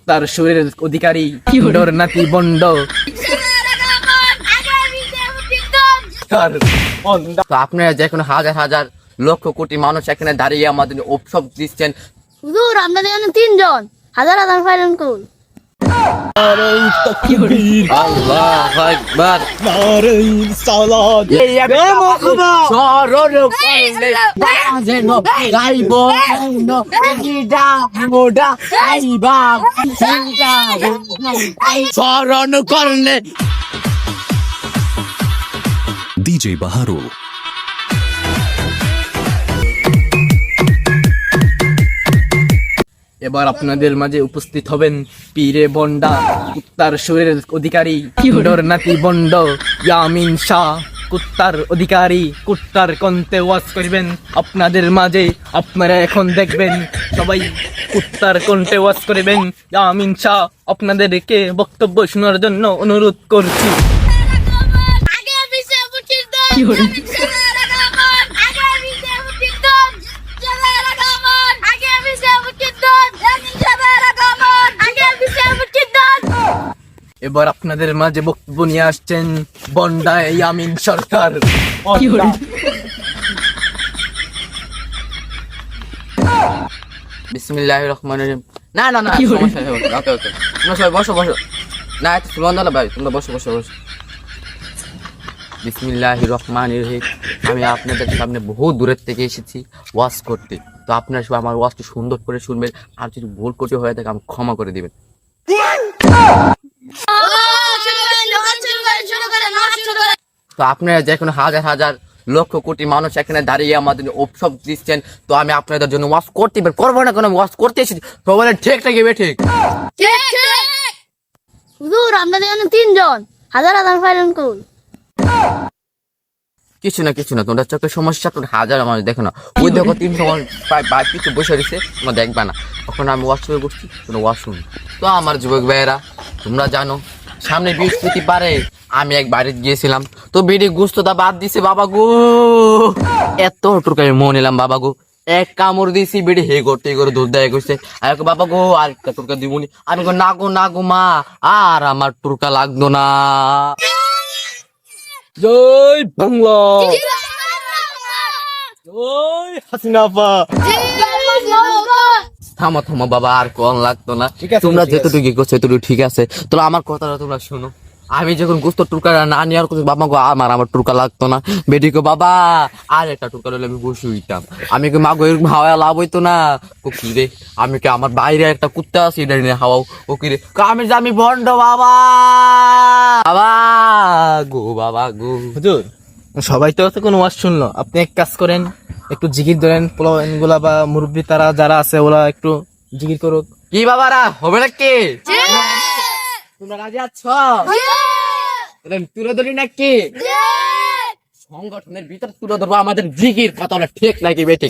কুত্তার সুরের অধিকারী ডর নাতি বন্ড। তো আপনারা যে কোনো হাজার হাজার লক্ষ কোটি মানুষ এখানে দাঁড়িয়ে আমাদের উপসব দিচ্ছেন। হুজুর আপনাদের জন্য তিনজন হাজার হাজার ফাইলেন কুল। আল্লাহু আকবার। স্মরণ করলে DJ Baharu. এবার আপনাদের মাঝে উপস্থিত হবেন পীরে বন্ডা কুত্তার সুরের অধিকারী ডর নাতি বন্ড ইয়ামিন শাহ। কুত্তার অধিকারী কুত্তার কণ্ঠে ওয়াজ করবেন আপনাদের মাঝে। আপনারা এখন দেখবেন সবাই কুত্তার কণ্ঠে ওয়াজ করবেন। ইয়ামিন শাহ আপনাদেরকে বক্তব্য শোনার জন্য অনুরোধ করছি। এবার আপনাদের মাঝে বক্তব্য নিয়ে আসছেন বন্ডা ইয়ামিন সরকার। বিসমিল্লাহির রহমানির রহিম। না না না সমস্যা নেই। ওকে ওকে তোমরা সবাই বসো বসো। না এত সুলন দাদা ভাই তোমরা বসো বসো বসো। বিসমিল্লাহির রহমানির রহিম। আমি আপনাদের সামনে বহু দূরের থেকে এসেছি ওয়াজ করতে। তো আপনারা সবাই আমার ওয়াজটি সুন্দর করে শুনবেন। আর যদি ভুল কোটি হয়ে থাকে আমি ক্ষমা করে দিবেন। তো আপনারা যে কোনো হাজার হাজার লক্ষ কোটি মানুষ এখানে দাঁড়িয়ে আমাদের উপসব দিচ্ছেন। তো আমি আপনাদের জন্য ওয়াজ করতে করবো না কোনো ওয়াজ করতে এসেছি। তো বলেন ঠিক নাকি বেঠিক? হুজুর আপনাদের জন্য তিনজন হাজার হাজার ফাইলেন কুল। কিছু না তোমরা চোখের সমস্যা তোমরা হাজার মানুষ দেখো না। ওই দেখো 300 প্রায় কিছু বসে রয়েছে তোমরা দেখবা না। তখন আমি ওয়াজ করে বসছি তোমরা ওয়াজ শুন। তো আমার যুবক ভাইয়েরা তোমরা জানো সামনে বৃহস্পতিবারে আমি এক বাড়িতে গিয়েছিলাম। তো বিড়ি গুস্তটা বাদ দিছে বাবা গো। এত টুকু আমি মন এলাম বাবা গো। এক কামড় দিয়েছি বিড়ি হে করতে করে দুধ দেয় করছে। আর বাবা গো আর একটা টুকা দিবনি। আমি না গো মা আর আমার টুকা লাগতো না। জয় বাংলা, জয় হাসিনা আপা। থামো বাবা আর কোন লাগতো না। তোমরা যেতটুকু করছো এতটুকু ঠিক আছে। তো আমার কথাটা তোমরা শোনো। আমি যখন গুস্ত টুকা না নেওয়ার কথা বাবা গো আমার টুকা লাগতো না। বেটি গো বাবা আর একটা টুকা হলে আমি বসে হইতাম। আমি কি মা গো এরকম হাওয়া লাভ হইতো না। ও কি রে আমি কি আমার বাইরে একটা কুত্তা আছে এটা নিয়ে হাওয়াও ও কি রে আমি ভন্ড বাবা বাবা গো। হুজুর সবাই তো কোনো ওয়াজ শুনলো। আপনি এক কাজ করেন একটু জিকির ধরেন পোলাওয়ান গুলা বা মুরব্বী তারা যারা আছে ওরা একটু জিকির করুক। কি বাবারা হবে নাকি? তোমরা রাজি আছো? তুলে ধরি নাকি? সংগঠনের ভিতরে তুলে ধরবো আমাদের জিকির কথা ঠিক নাকি বেঠিক?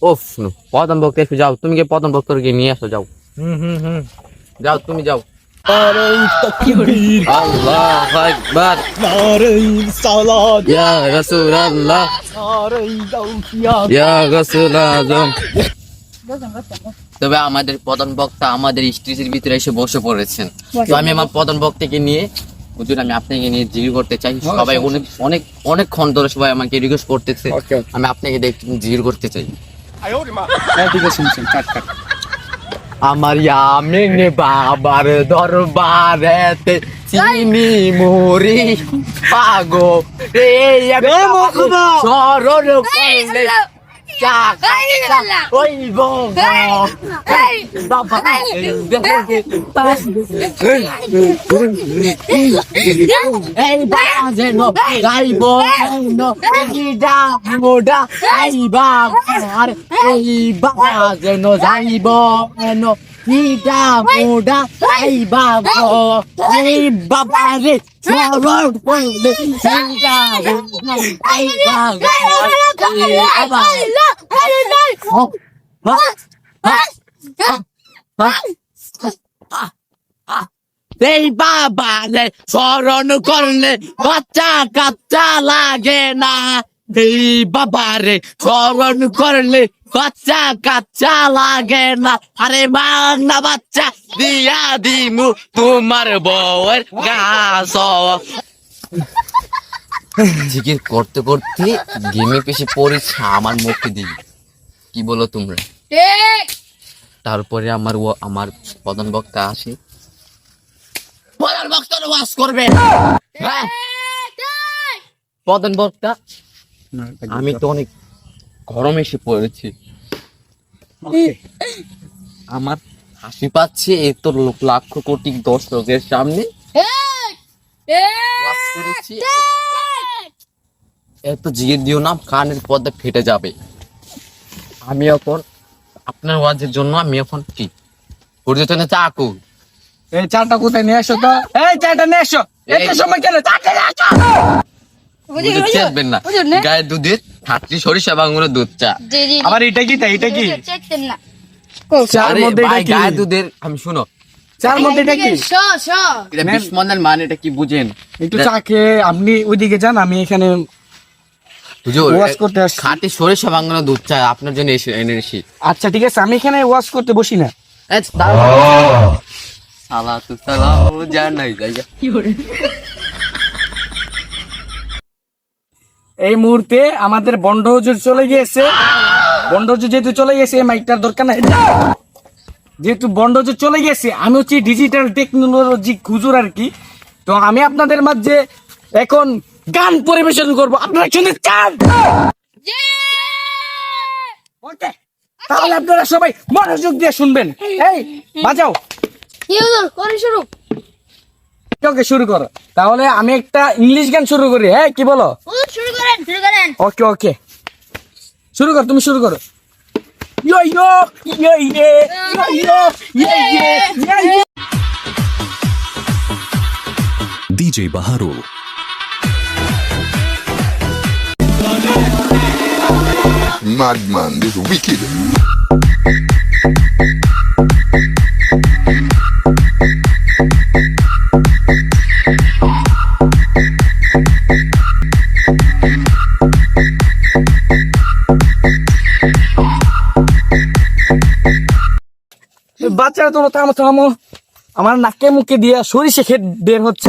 ওফ প্রধান বক্তা একটু যাও। তুমি কি প্রধান বক্তার গিয়ে নিয়ে আসো যাও। যাও তুমি যাও। আল্লাহু আকবার। ইয়া রাসূলুল্লাহ, ইয়া রাসূল আযম। তবে আমাদের প্রধান বক্তা আমাদের স্টেজের ভিতরে এসে বসে পড়েছেন। তো আমি আমার প্রধান বক্তাকে নিয়ে হুজুর আমি আপনাকে নিয়ে জিকির করতে চাই। সবাই অনেকক্ষণ ধরে সবাই আমাকে রিকোয়েস্ট করতেছে আমি আপনাকে জিকির করতে চাই। আমার ইয়ামিন বাবার দরবারেতে চিনি মুড়ি পাগো রে সরল করলে এই বাবা রে স্মরণ করলে বাচ্চা কাচ্চা লাগে না। এই বাবারে স্মরণ করলে বাচ্চা কাচ্চা লাগে না, আরে বাংলা বাচ্চা দিয়া দিমু তোমার বউয়ের গাছ। জিকির করতে করতে গেমে পেশে পড়েছে আমার মুখে দিই, কি বলো তোমরা? তারপরে আমার প্রধান বক্তা আসে, প্রধান বক্তা ওয়াজ করবে। হ্যাঁ, প্রধান বক্তা, আমি তো অনেক গরম এসে পড়েছি, আমার হাসি পাচ্ছে এত লাখ কোটি দর্শকের সামনে ওয়াজ করেছি। এত জিগির দিও না, কানের পর্দা ফেটে যাবে। আমি এখন আপনার ওয়াজের জন্য আমি এখন কি পর্যটনে চাকু, এই চাটা কোথায় নিয়ে আসো তো? এই চাটা নিয়ে আসো। এত সময় কেন? চাটা নিয়ে আসো। চেতবেন না, গায়ের দুধের খাঁটি সরিষা বাঙুরের দুধ চা। আবার এটা কি? এটা কি? চার আরে মধ্যে ভাই, এটা কি? গায়ের দুধের, আমি শুনো, চার মধ্যে এটা কি? এটা বিস্মনের মানে এটা কি বুঝেন? একটু চা খেয়ে আপনি ওইদিকে যান, আমি এখানে হুজুর, ওয়াজ করতে আসছি। খাঁটি সরিষা বাঙুরের দুধ চা আপনার জন্য এনেছি। আচ্ছা ঠিক আছে, আমি এখানে ওয়াজ করতে বসি না। সালাতু সালামু জানাই জায়গা। এই মুহূর্তে আমাদের বন্ড হুজুর চলে গিয়েছে। বন্ড হুজুর যেহেতু চলে গেছে, এই মাইকটার দরকার নাই। যেহেতু বন্ড হুজুর চলে গেছে, আমি হচ্ছি ডিজিটাল টেকনোলজি হুজুর আর কি। তো আমি আপনাদের মাঝে এখন গান পরিবেশন করব, আপনারা শুনতে চান? Okay, তাহলে আপনারা সবাই মনোযোগ দিয়ে শুনবেন। এই বাজাও, ওকে শুরু করো। তাহলে আমি একটা ইংলিশ গান শুরু করি। হ্যাঁ, কি বলো? ওকে ওকে, শুরু কর, তুমি শুরু করো। ইয়ো ইয়ো ইয়ো ইয়ে ইয়ো ইয়ো ইয়ে ইয়ে ইয়ে ইয়ে। DJ Baharul. Madman, this wicked. বাচ্চারা তোমরা থামো থামো, আমার নাকে মুখে দিয়ে সরিষে খেত বের হচ্ছে।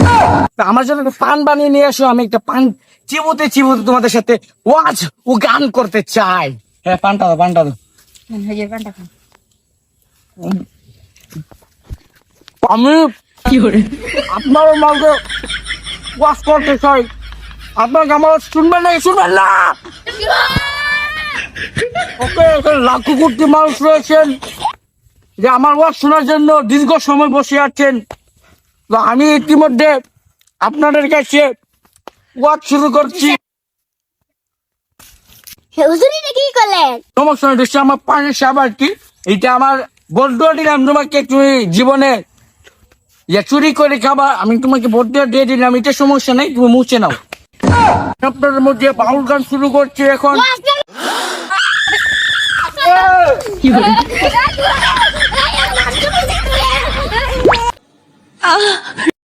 তা আমার জন্য একটা পান বানিয়ে নিয়ে আসো, আমি একটা পান চিবোতে চিবোতে তোমাদের সাথে ওয়াজ ও গান করতে চাই। হ্যাঁ, পানটা দাও, পানটা দাও। আমি আপনার মাকে ওয়াজ করতে চাই, আপনাকে আমার শুনবেন না? শুনবেন না? ওকে, এখানে লাখো কোটি মানুষ রয়েছেন যে আমার ওয়াজ শোনার জন্য দীর্ঘ সময় বসে আছেন। তো আমি ইতিমধ্যে আপনাদের কাছে ওয়াজ শুরু করছি। কি করলেন? সমস্যা নেই, এটা আমার পানের সাবান কি, এটা আমার বন্ধুয়া দিলাম তোমাকে, তুমি জীবনে চুরি করে খাবার, আমি তোমাকে বন্ধুয়া দিয়ে দিলাম, এটা সমস্যা নেই, তুমি মুছে নাও। আপনাদের মধ্যে বাউল গান শুরু করছি এখন।